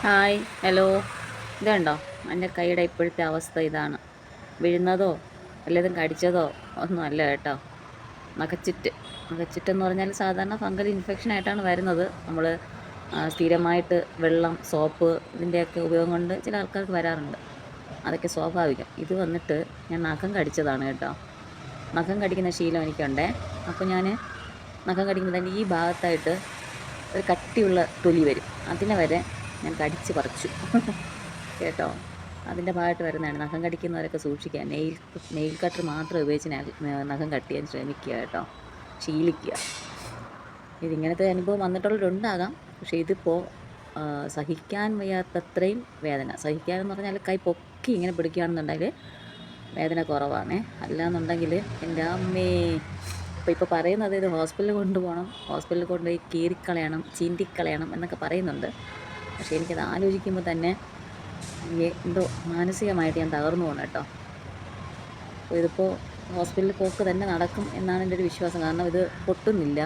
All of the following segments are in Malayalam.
Hi hello. ഇതുണ്ടോ എൻ്റെ കൈയുടെ ഇപ്പോഴത്തെ അവസ്ഥ? ഇതാണ്. വീഴുന്നതോ വല്ലതും കടിച്ചതോ ഒന്നും അല്ല കേട്ടോ. നഖച്ചുറ്റെന്ന് പറഞ്ഞാൽ സാധാരണ ഫംഗൽ ഇൻഫെക്ഷനായിട്ടാണ് വരുന്നത്. നമ്മൾ സ്ഥിരമായിട്ട് വെള്ളം, സോപ്പ് ഇതിൻ്റെയൊക്കെ ഉപയോഗം കൊണ്ട് ചില ആൾക്കാർക്ക് വരാറുണ്ട്. അതൊക്കെ സ്വാഭാവികം. ഇത് വന്നിട്ട് ഞാൻ നഖം കടിച്ചതാണ് കേട്ടോ. നഖം കടിക്കുന്ന ശീലം എനിക്കുണ്ടേ. അപ്പോൾ ഞാൻ നഖം കടിക്കുമ്പോൾ തന്നെ ഈ ഭാഗത്തായിട്ട് ഒരു കട്ടിയുള്ള തൊലി വരും. അതിനെ വരെ ഞാൻ കടിച്ച് പറിച്ചു കേട്ടോ. അതിൻ്റെ ഭാഗമായിട്ട് വരുന്നതാണ്. നഖം കടിക്കുന്നവരൊക്കെ സൂക്ഷിക്കുക. നെയിൽ കട്ടർ മാത്രം ഉപയോഗിച്ച് നഖം കട്ട് ചെയ്യാൻ ശ്രമിക്കുക കേട്ടോ. ശീലിക്കുക. ഇതിങ്ങനത്തെ അനുഭവം വന്നിട്ടുള്ളവരുണ്ടാകാം. പക്ഷേ ഇതിപ്പോൾ സഹിക്കാൻ വയ്യാത്തത്രയും വേദന. സഹിക്കാനെന്ന് പറഞ്ഞാൽ കൈ പൊക്കി ഇങ്ങനെ പിടിക്കുകയാണെന്നുണ്ടെങ്കിൽ വേദന കുറവാണേ. അല്ലാന്നുണ്ടെങ്കിൽ എൻ്റെ അമ്മേ. ഇപ്പോൾ പറയുന്നത് ഇത് ഹോസ്പിറ്റലിൽ കൊണ്ടുപോകണം, ഹോസ്പിറ്റലിൽ കൊണ്ടുപോയി കീറിക്കളയണം, ചീന്തിക്കളയണം എന്നൊക്കെ പറയുന്നുണ്ട്. പക്ഷേ എനിക്കത് ആലോചിക്കുമ്പോൾ തന്നെ എന്തോ മാനസികമായിട്ട് ഞാൻ തകർന്നു പോകണം കേട്ടോ. അപ്പോൾ ഇതിപ്പോൾ ഹോസ്പിറ്റലിൽ പോക്ക് തന്നെ നടക്കും എന്നാണ് എൻ്റെ ഒരു വിശ്വാസം. കാരണം ഇത് പൊട്ടുന്നില്ല.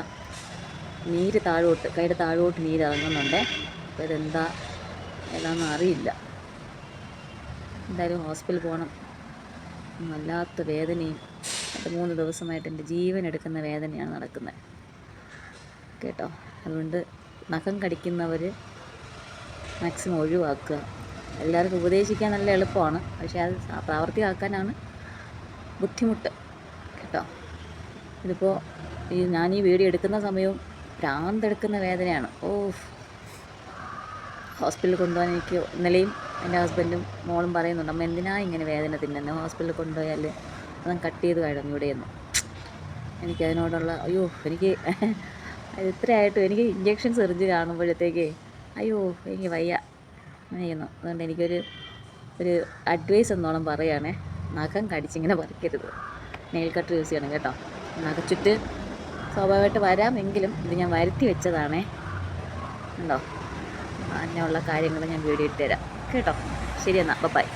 നീര് താഴോട്ട്, കൈയുടെ താഴോട്ട് നീര് ഇറങ്ങുന്നുണ്ട്. അപ്പോൾ ഇതെന്താ ഏതാണെന്ന് അറിയില്ല. എന്തായാലും ഹോസ്പിറ്റലിൽ പോകണം. വല്ലാത്ത വേദനയും 3 ദിവസമായിട്ട് എൻ്റെ ജീവൻ എടുക്കുന്ന വേദനയാണ് നടക്കുന്നത് കേട്ടോ. അതുകൊണ്ട് നഖം കടിക്കുന്നവർ മാക്സിമം ഒഴിവാക്കുക. എല്ലാവർക്കും ഉപദേശിക്കാൻ നല്ല എളുപ്പമാണ്, പക്ഷേ അത് പ്രാവർത്തികമാക്കാനാണ് ബുദ്ധിമുട്ട് കേട്ടോ. ഇതിപ്പോൾ ഞാൻ ഈ വീഡിയോ എടുക്കുന്ന സമയവും ഭ്രാന്തെടുക്കുന്ന വേദനയാണ്. ഹോസ്പിറ്റലിൽ കൊണ്ടുപോകാൻ എനിക്ക് ഇന്നലെയും എൻ്റെ ഹസ്ബൻഡും മോളും പറയുന്നുണ്ട്, അമ്മ എന്തിനാ ഇങ്ങനെ വേദന തിന്നുന്നത്, ഹോസ്പിറ്റലിൽ കൊണ്ടുപോയാൽ അതും കട്ട് ചെയ്ത് കഴിഞ്ഞു ഇവിടെയെന്ന്. എനിക്കതിനോടുള്ള എനിക്ക് ഇത്രയായിട്ടും എനിക്ക് ഇഞ്ചക്ഷൻസ് എറിഞ്ഞ് കാണുമ്പോഴത്തേക്ക് എനിക്ക് വയ്യ ചെയ്യുന്നു. അതുകൊണ്ട് എനിക്കൊരു അഡ്വൈസ് എന്നോണം പറയുകയാണേ, നഖം കടിച്ചിങ്ങനെ പറിക്കരുത്, നെയിൽ കട്ടർ യൂസ് ചെയ്യണം കേട്ടോ. നഖച്ചുറ്റ് സ്വാഭാവികമായിട്ട് വരാമെങ്കിലും ഇത് ഞാൻ വരുത്തി വെച്ചതാണേ. ഉണ്ടോ അങ്ങനെയുള്ള കാര്യങ്ങൾ ഞാൻ വീഡിയോ ഇട്ട് തരാം കേട്ടോ. ശരി എന്നാൽ ബൈ.